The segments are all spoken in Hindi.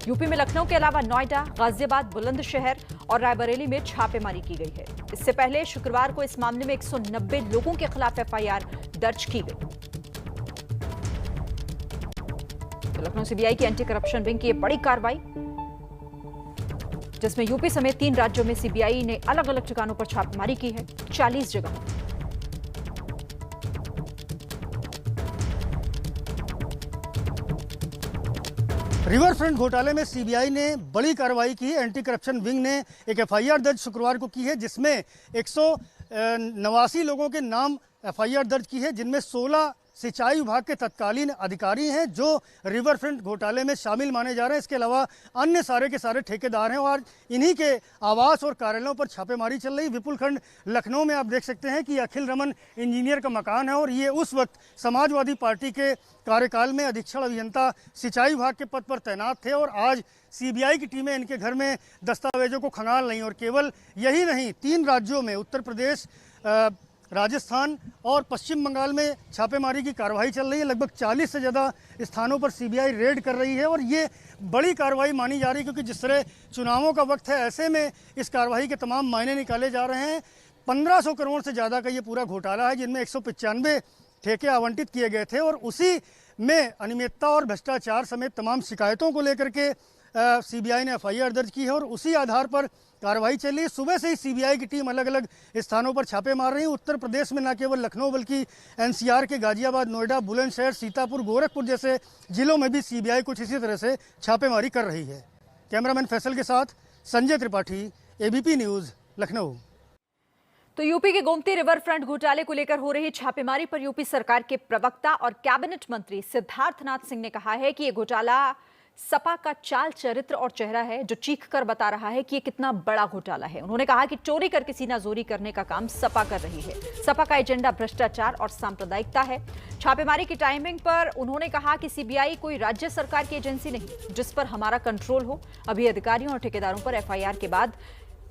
यूपी में लखनऊ के अलावा नोएडा, गाजियाबाद, बुलंदशहर और रायबरेली में छापेमारी की गई है। इससे पहले शुक्रवार को इस मामले में 190 लोगों के खिलाफ एफआईआर दर्ज की गई। तो लखनऊ सीबीआई की एंटी करप्शन विंग की बड़ी कार्रवाई, जिसमें यूपी समेत 3 राज्यों में सीबीआई ने अलग अलग ठिकानों पर छापेमारी की है, 40 जगहों। रिवरफ्रंट घोटाले में सीबीआई ने बड़ी कार्रवाई की। एंटी करप्शन विंग ने एक एफआईआर दर्ज शुक्रवार को की है, जिसमें 189 लोगों के नाम एफआईआर दर्ज की है, जिनमें 16 सिंचाई विभाग के तत्कालीन अधिकारी हैं जो रिवरफ्रंट घोटाले में शामिल माने जा रहे हैं। इसके अलावा अन्य सारे के सारे ठेकेदार हैं और इन्हीं के आवास और कार्यालयों पर छापेमारी चल रही। विपुल खंड लखनऊ में आप देख सकते हैं कि अखिल रमन इंजीनियर का मकान है और ये उस वक्त समाजवादी पार्टी के कार्यकाल में अधीक्षण अभियंता सिंचाई विभाग के पद पर तैनात थे और आज सीबीआई की टीमें इनके घर में दस्तावेजों को खंगाल रही। और केवल यही नहीं, 3 राज्यों में उत्तर प्रदेश, राजस्थान और पश्चिम बंगाल में छापेमारी की कार्रवाई चल रही है। लगभग 40 से ज़्यादा स्थानों पर सीबीआई रेड कर रही है और ये बड़ी कार्रवाई मानी जा रही है, क्योंकि जिस तरह चुनावों का वक्त है, ऐसे में इस कार्रवाई के तमाम मायने निकाले जा रहे हैं। 1500 करोड़ से ज़्यादा का ये पूरा घोटाला है, जिनमें 195 ठेके आवंटित किए गए थे और उसी में अनियमितता और भ्रष्टाचार समेत तमाम शिकायतों को लेकर के सीबीआई ने एफआईआर दर्ज की है और उसी आधार पर कार्रवाई चल रही है। सुबह से ही सीबीआई की टीम अलग अलग स्थानों पर छापे मार रही है। उत्तर प्रदेश में न केवल लखनऊ बल्कि एनसीआर के गाजियाबाद, नोएडा, बुलंदशहर, सीतापुर, गोरखपुर जैसे जिलों में भी सीबीआई कुछ इसी तरह से छापेमारी कर रही है। कैमरामैन फैसल के साथ संजय त्रिपाठी, एबीपी न्यूज़, लखनऊ। तो यूपी के गोमती रिवर फ्रंट घोटाले को लेकर हो रही छापेमारी पर यूपी सरकार के प्रवक्ता और कैबिनेट मंत्री सिद्धार्थनाथ सिंह ने कहा है कि यह घोटाला सपा का चाल, चरित्र और चेहरा है, जो चीख कर बता रहा है कि ये कितना बड़ा घोटाला है। उन्होंने कहा कि चोरी करके सीनाजोरी करने का काम सपा कर रही है। सपा का एजेंडा भ्रष्टाचार और सांप्रदायिकता है। छापेमारी की टाइमिंग पर उन्होंने कहा कि सीबीआई कोई राज्य सरकार की एजेंसी नहीं जिस पर हमारा कंट्रोल हो। अभी अधिकारियों और ठेकेदारों पर एफआईआर के बाद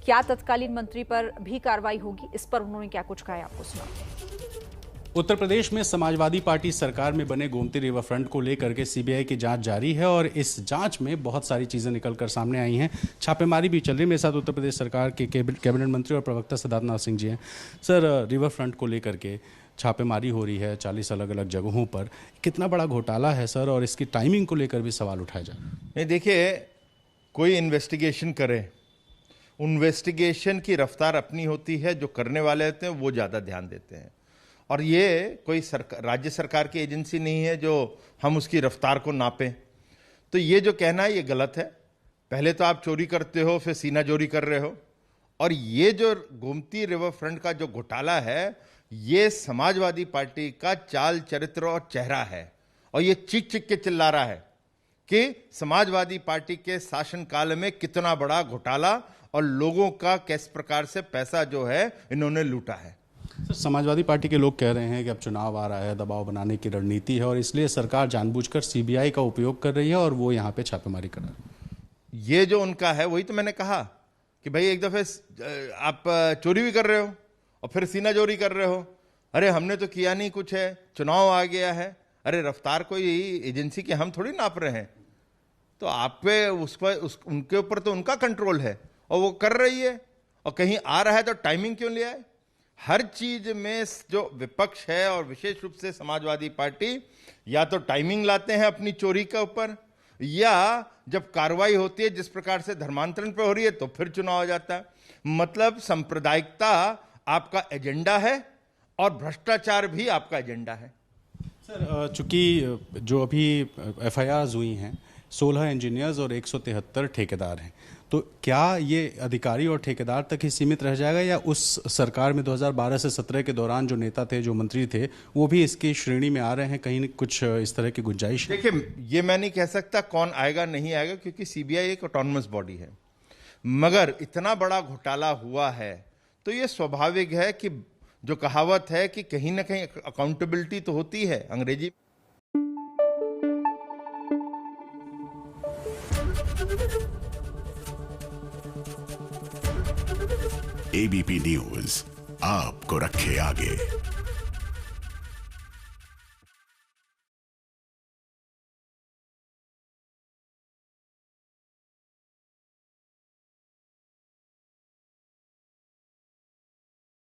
क्या तत्कालीन मंत्री पर भी कार्रवाई होगी, इस पर उन्होंने क्या कुछ कहा, आपको सुनाते हैं। उत्तर प्रदेश में समाजवादी पार्टी सरकार में बने गोमती रिवर फ्रंट को लेकर के सीबीआई की जांच जारी है और इस जांच में बहुत सारी चीजें निकलकर सामने आई हैं। छापेमारी भी चल रही है। मेरे साथ उत्तर प्रदेश सरकार के कैबिनेट मंत्री और प्रवक्ता सिद्धार्थनाथ सिंह जी हैं। सर, रिवर फ्रंट को लेकर के छापेमारी हो रही है 40 अलग अलग जगहों पर, कितना बड़ा घोटाला है सर, और इसकी टाइमिंग को लेकर भी सवाल उठाया जा रहा है। नहीं, देखिए, कोई इन्वेस्टिगेशन करे, इन्वेस्टिगेशन की रफ्तार अपनी होती है, जो करने वाले होते हैं वो ज़्यादा ध्यान देते हैं। और ये कोई राज्य सरकार की एजेंसी नहीं है जो हम उसकी रफ्तार को नापें। तो ये जो कहना है ये गलत है। पहले तो आप चोरी करते हो, फिर सीना चोरी कर रहे हो। और ये जो गोमती रिवर फ्रंट का जो घोटाला है, ये समाजवादी पार्टी का चाल, चरित्र और चेहरा है। और ये चीख चीख के चिल्ला रहा है कि समाजवादी पार्टी के शासनकाल में कितना बड़ा घोटाला और लोगों का किस प्रकार से पैसा जो है इन्होंने लूटा है। सर, समाजवादी पार्टी के लोग कह रहे हैं कि अब चुनाव आ रहा है, दबाव बनाने की रणनीति है और इसलिए सरकार जानबूझकर सीबीआई का उपयोग कर रही है और वो यहाँ पे छापेमारी कर रहा है। ये जो उनका है, वही तो मैंने कहा कि भाई एक दफे आप चोरी भी कर रहे हो और फिर सीना चोरी कर रहे हो। अरे हमने तो किया नहीं कुछ है, चुनाव आ गया है। अरे रफ्तार कोई एजेंसी की हम थोड़ी नाप रहे हैं। तो आप पे उनके ऊपर तो उनका कंट्रोल है और वो कर रही है। और कहीं आ रहा है तो टाइमिंग क्यों ले आए? हर चीज में जो विपक्ष है और विशेष रूप से समाजवादी पार्टी या तो टाइमिंग लाते हैं अपनी चोरी के ऊपर, या जब कार्रवाई होती है जिस प्रकार से धर्मांतरण पे हो रही है तो फिर चुनाव आ जाता है। मतलब सांप्रदायिकता आपका एजेंडा है और भ्रष्टाचार भी आपका एजेंडा है। सर, चूंकि जो अभी एफआईआर हुई हैं 16 इंजीनियर्स और 173 ठेकेदार हैं, तो क्या ये अधिकारी और ठेकेदार तक ही सीमित रह जाएगा या उस सरकार में 2012 से 17 के दौरान जो नेता थे, जो मंत्री थे, वो भी इसकी श्रेणी में आ रहे हैं? कहीं कुछ इस तरह की गुंजाइश? देखिए, ये मैं नहीं कह सकता कौन आएगा नहीं आएगा, क्योंकि सीबीआई एक ऑटोनमस बॉडी है। मगर इतना बड़ा घोटाला हुआ है तो ये स्वाभाविक है कि जो कहावत है कि कहीं ना कहीं अकाउंटेबिलिटी तो होती है, अंग्रेजी। एबीपी न्यूज आपको रखे आगे।